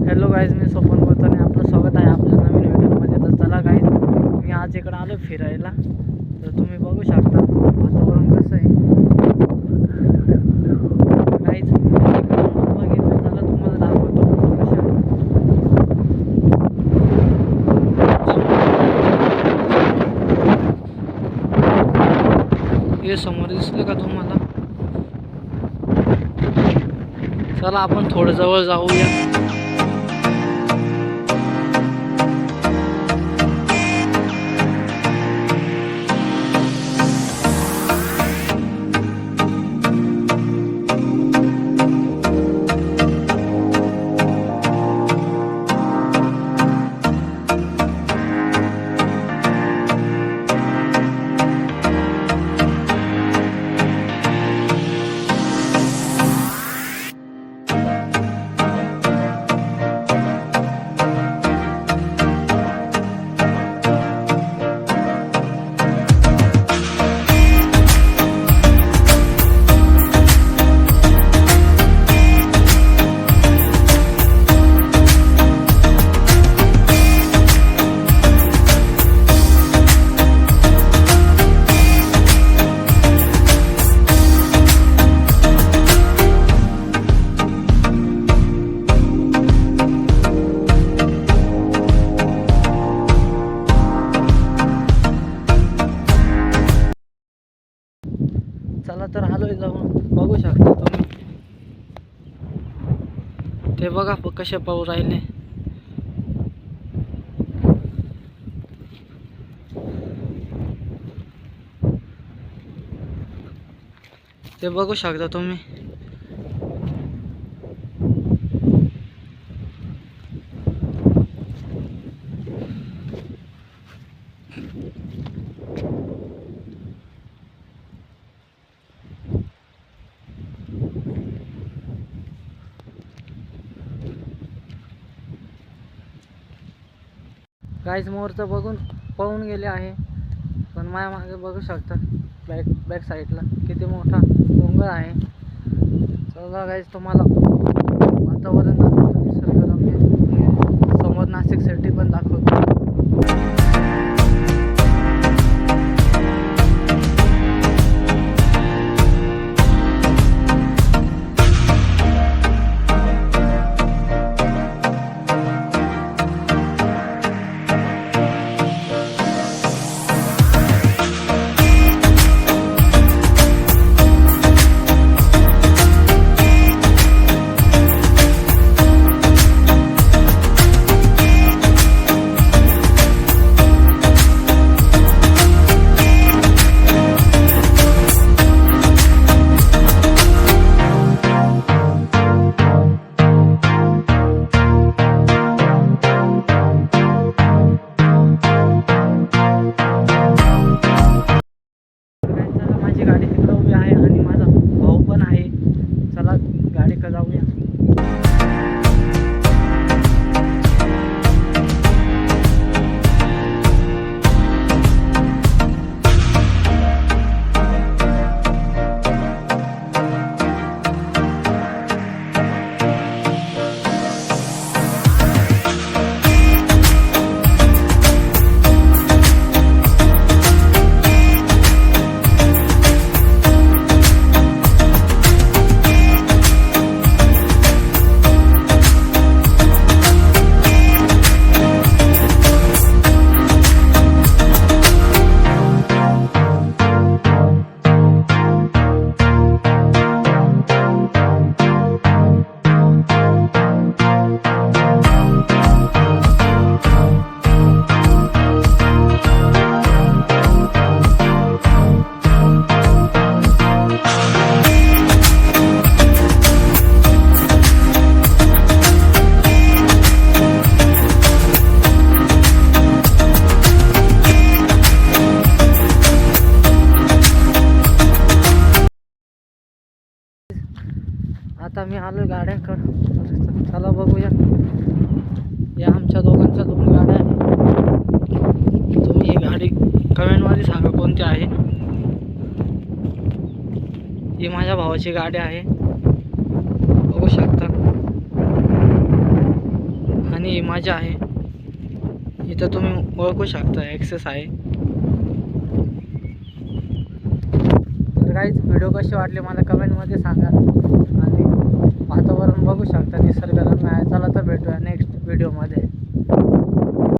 Hello guys, मी स्वप्न बोलतो आणि आपलं स्वागत आहे आपल्या नवीन व्हिडिओमध्ये. तर चला गाईज, मी आज इकडं आलो फिरायला. तर तुम्ही बघू शकता वातावरण कसं आहे गाईज. बघितलं चला तुम्हाला दाखवतो कसं हे समोर दिसलं का तुम्हाला. चला आपण थोडं जवळ जाऊया. चला तर आलोय जाऊन. बघू शकता तुम्ही, ते बघा कसे पाऊस राहिले. ते बघू शकता तुम्ही. गाईज मोरचं बघून पळून गेले आहे, पण माझ्या मागे बघू शकता बॅक साईडला किती मोठा डोंगर आहे. चला गाईज तुम्हाला वातावरण दाखवतो, निसर्गरम्य. समोर नाशिक सिटी पण दाखवतो. माझी गाडी तिकडे उभी आहे आणि माझा भाऊ पण आहे. चला गाडीकडे जाऊया. आता मी आलो गाड्यांकडं. चला बघूया. या आमच्या दोघांच्या 2 गाड्या आहेत. तुम्ही ही गाडी कमेंटमध्ये सांगा कोणती आहे. ही माझ्या भावाची गाडी आहे, बघू शकता. मजा आहे. इथं तुम्ही ओळखू शकता ॲक्सेस आहे. तर गाईज व्हिडिओ कसे वाटले मला कमेंटमध्ये सांगा आणि वातावरण बघू शकता निसर्गरम्य आहे. चला तर भेटूया नेक्स्ट व्हिडिओमध्ये.